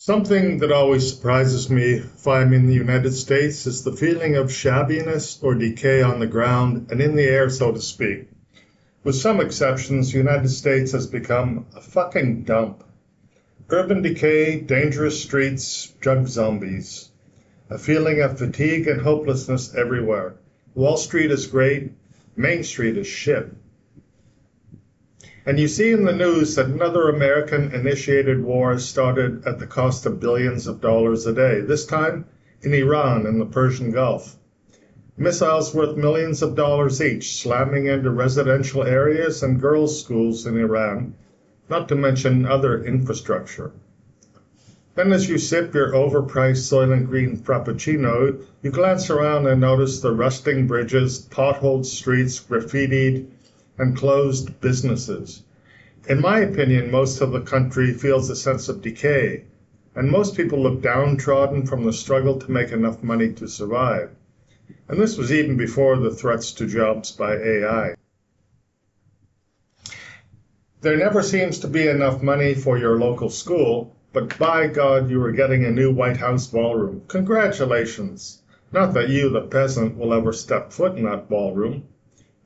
Something that always surprises me if I'm in the United States is the feeling of shabbiness or decay on the ground and in the air, so to speak. With some exceptions, the United States has become a fucking dump. Urban decay, dangerous streets, drug zombies. A feeling of fatigue and hopelessness everywhere. Wall Street is great, Main Street is shit. And you see in the news that another American-initiated war has started at the cost of billions of dollars a day, this time in Iran and the Persian Gulf. Missiles worth millions of dollars each slamming into residential areas and girls' schools in Iran, not to mention other infrastructure. Then as you sip your overpriced Soylent Green Frappuccino, you glance around and notice the rusting bridges, potholed streets, graffitied, and closed businesses. In my opinion, most of the country feels a sense of decay, and most people look downtrodden from the struggle to make enough money to survive. And this was even before the threats to jobs by AI. There never seems to be enough money for your local school, but by God, you are getting a new White House ballroom. Congratulations! Not that you, the peasant, will ever step foot in that ballroom.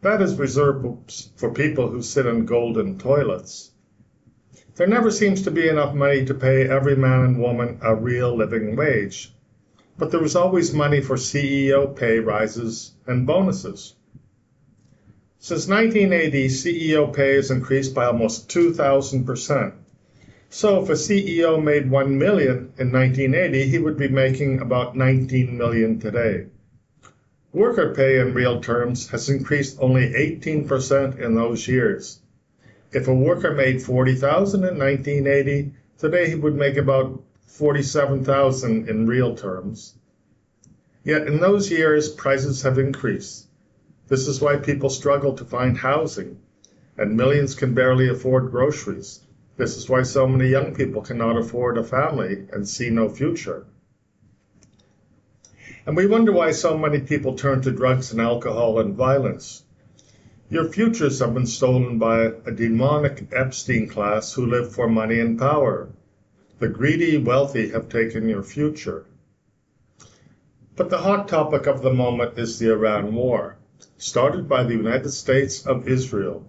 That is reserved for people who sit in golden toilets. There never seems to be enough money to pay every man and woman a real living wage. But there is always money for CEO pay rises and bonuses. Since 1980, CEO pay has increased by almost 2,000%. So if a CEO made $1 million in 1980, he would be making about $19 million today. Worker pay in real terms has increased only 18% in those years. If a worker made $40,000 in 1980, today he would make about $47,000 in real terms. Yet in those years, prices have increased. This is why people struggle to find housing, and millions can barely afford groceries. This is why so many young people cannot afford a family and see no future. And we wonder why so many people turn to drugs and alcohol and violence. Your futures have been stolen by a demonic Epstein class who live for money and power. The greedy, wealthy have taken your future. But the hot topic of the moment is the Iran war, started by the United States of Israel.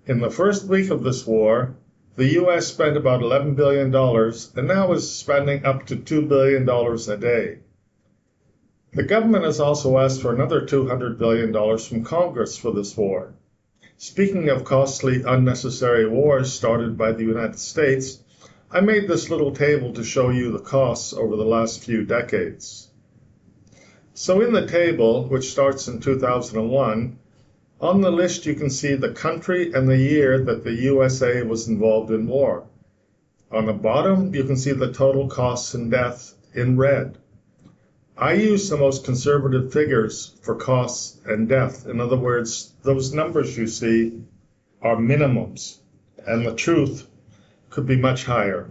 In the first week of this war, the U.S. spent about $11 billion and now is spending up to $2 billion a day. The government has also asked for another $200 billion from Congress for this war. Speaking of costly, unnecessary wars started by the United States, I made this little table to show you the costs over the last few decades. So in the table, which starts in 2001, on the list you can see the country and the year that the USA was involved in war. On the bottom, you can see the total costs and death in red. I use the most conservative figures for costs and death. In other words, those numbers you see are minimums, and the truth could be much higher.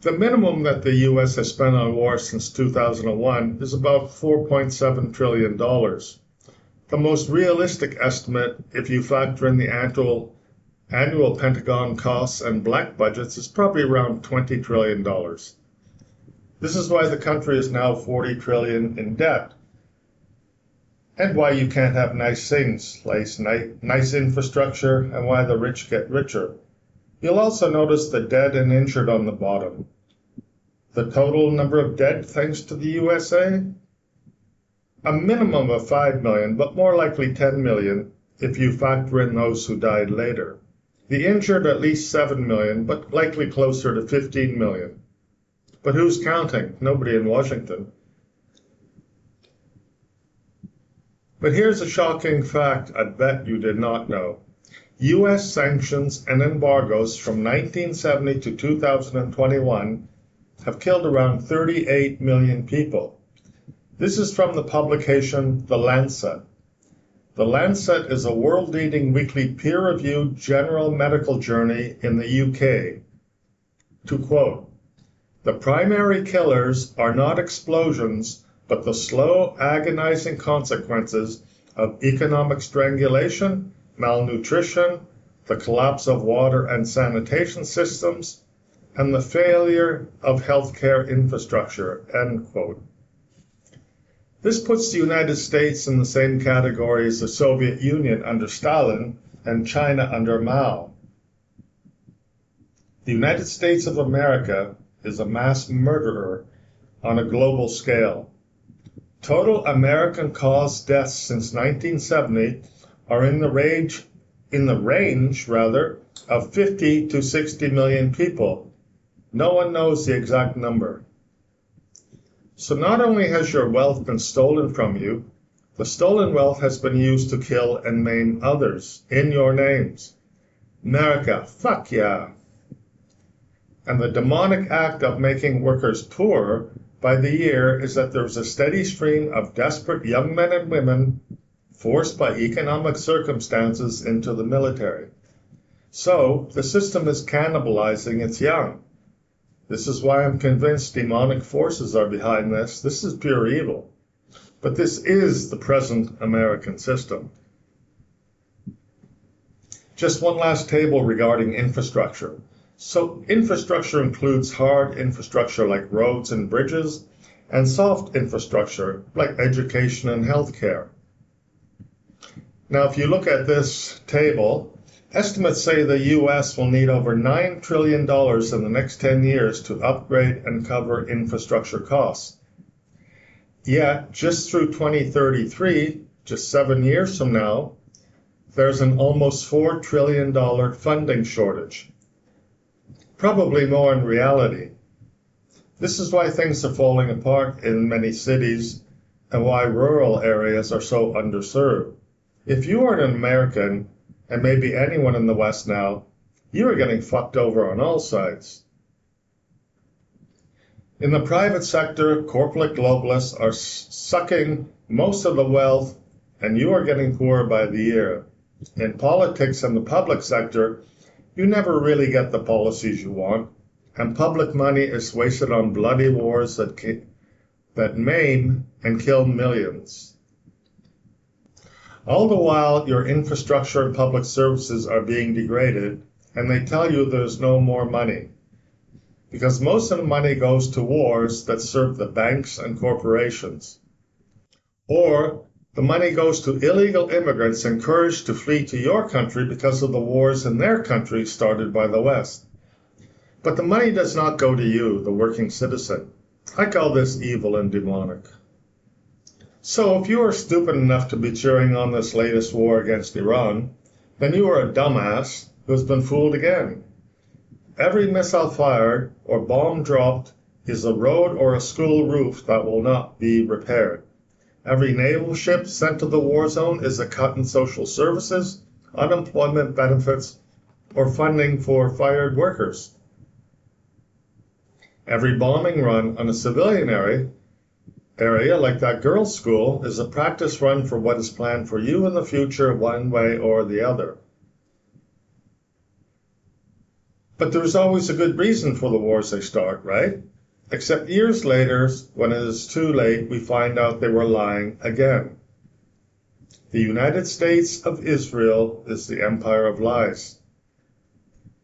The minimum that the U.S. has spent on war since 2001 is about $4.7 trillion. The most realistic estimate, if you factor in the annual Pentagon costs and black budgets, is probably around $20 trillion. This is why the country is now $40 trillion in debt, and why you can't have nice things like nice infrastructure, and why the rich get richer. You'll also notice the dead and injured on the bottom. The total number of dead thanks to the USA? A minimum of 5 million, but more likely 10 million if you factor in those who died later. The injured at least 7 million, but likely closer to 15 million. But who's counting? Nobody in Washington. But here's a shocking fact I bet you did not know. U.S. sanctions and embargoes from 1970 to 2021 have killed around 38 million people. This is from the publication The Lancet. The Lancet is a world-leading weekly peer-reviewed general medical journal in the UK. To quote, "The primary killers are not explosions, but the slow, agonizing consequences of economic strangulation, malnutrition, the collapse of water and sanitation systems, and the failure of healthcare infrastructure, end quote. This puts the United States in the same category as the Soviet Union under Stalin and China under Mao. The United States of America is a mass murderer on a global scale. Total American-caused deaths since 1970 are in the range of 50 to 60 million people. No one knows the exact number. So not only has your wealth been stolen from you, the stolen wealth has been used to kill and maim others in your names. America, fuck yeah. And the demonic act of making workers poorer by the year is that there's a steady stream of desperate young men and women forced by economic circumstances into the military. So the system is cannibalizing its young. This is why I'm convinced demonic forces are behind this. This is pure evil. But this is the present American system. Just one last table regarding infrastructure. So infrastructure includes hard infrastructure like roads and bridges, and soft infrastructure like education and healthcare. Now, if you look at this table, estimates say the U.S. will need over $9 trillion in the next 10 years to upgrade and cover infrastructure costs. Yet, just through 2033, just 7 years from now, there's an almost $4 trillion funding shortage. Probably more in reality. This is why things are falling apart in many cities and why rural areas are so underserved. If you are an American, and maybe anyone in the West now, you are getting fucked over on all sides. In the private sector, corporate globalists are sucking most of the wealth, and you are getting poorer by the year. In politics and the public sector, you never really get the policies you want, and public money is wasted on bloody wars that maim and kill millions. All the while, your infrastructure and public services are being degraded, and they tell you there's no more money. Because most of the money goes to wars that serve the banks and corporations. Or the money goes to illegal immigrants encouraged to flee to your country because of the wars in their country started by the West. But the money does not go to you, the working citizen. I call this evil and demonic. So if you are stupid enough to be cheering on this latest war against Iran, then you are a dumbass who has been fooled again. Every missile fired or bomb dropped is a road or a school roof that will not be repaired. Every naval ship sent to the war zone is a cut in social services, unemployment benefits, or funding for fired workers. Every bombing run on a civilian area like that girls' school is a practice run for what is planned for you in the future one way or the other. But there's always a good reason for the wars they start, right? Except years later, when it is too late, we find out they were lying again. The United States of Israel is the empire of lies.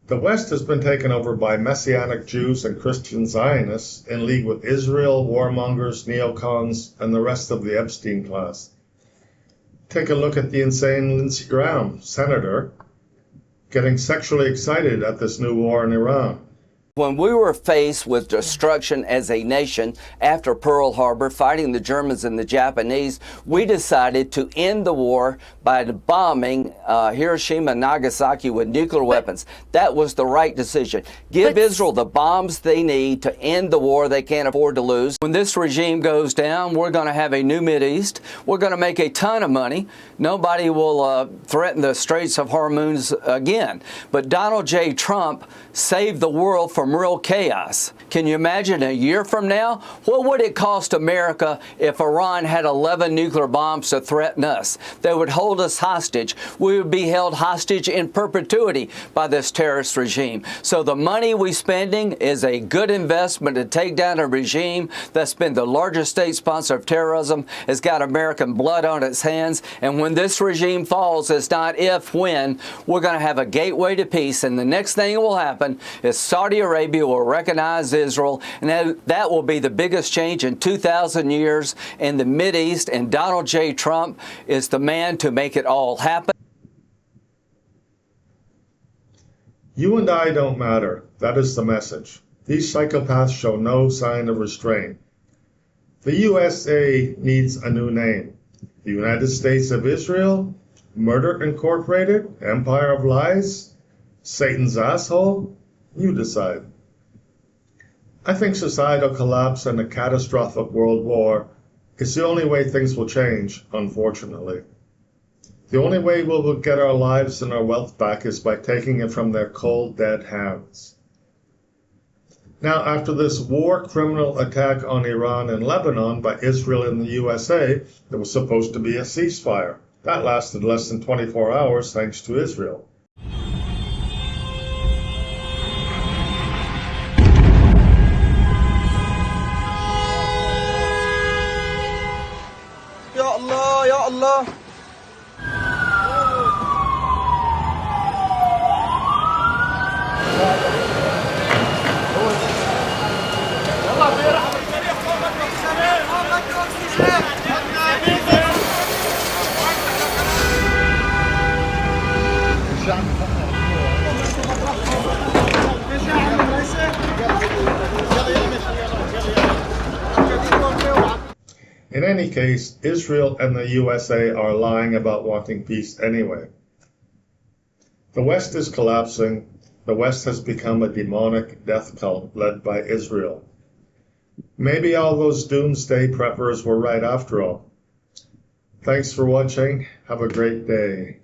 The West has been taken over by Messianic Jews and Christian Zionists in league with Israel, warmongers, neocons, and the rest of the Epstein class. Take a look at the insane Lindsey Graham, senator, getting sexually excited at this new war in Iran. When we were faced with destruction as a nation after Pearl Harbor, fighting the Germans and the Japanese, we decided to end the war by bombing Hiroshima and Nagasaki with nuclear weapons. That was the right decision. Give Israel the bombs they need to end the war they can't afford to lose. When this regime goes down, we're going to have a new Mideast. We're going to make a ton of money. Nobody will threaten the Straits of Hormuz again. But Donald J. Trump saved the world from real chaos. Can you imagine a year from now? What would it cost America if Iran had 11 nuclear bombs to threaten us? They would hold us hostage. We would be held hostage in perpetuity by this terrorist regime. So the money we're spending is a good investment to take down a regime that's been the largest state sponsor of terrorism, has got American blood on its hands. And when this regime falls, it's not if, when, we're going to have a gateway to peace. And the next thing that will happen is Saudi Arabia Arabia will recognize Israel, and that will be the biggest change in 2,000 years in the Mideast, and Donald J. Trump is the man to make it all happen. You and I don't matter. That is the message. These psychopaths show no sign of restraint. The USA needs a new name. The United States of Israel? Murder Incorporated? Empire of Lies? Satan's asshole? You decide. I think societal collapse and a catastrophic world war is the only way things will change, unfortunately. The only way we will get our lives and our wealth back is by taking it from their cold, dead hands. Now, after this war criminal attack on Iran and Lebanon by Israel and the USA, there was supposed to be a ceasefire. That lasted less than 24 hours thanks to Israel. Ya Allah, Ya Allah. In any case, Israel and the USA are lying about wanting peace anyway. The West is collapsing. The West has become a demonic death cult led by Israel. Maybe all those doomsday preppers were right after all. Thanks for watching. Have a great day.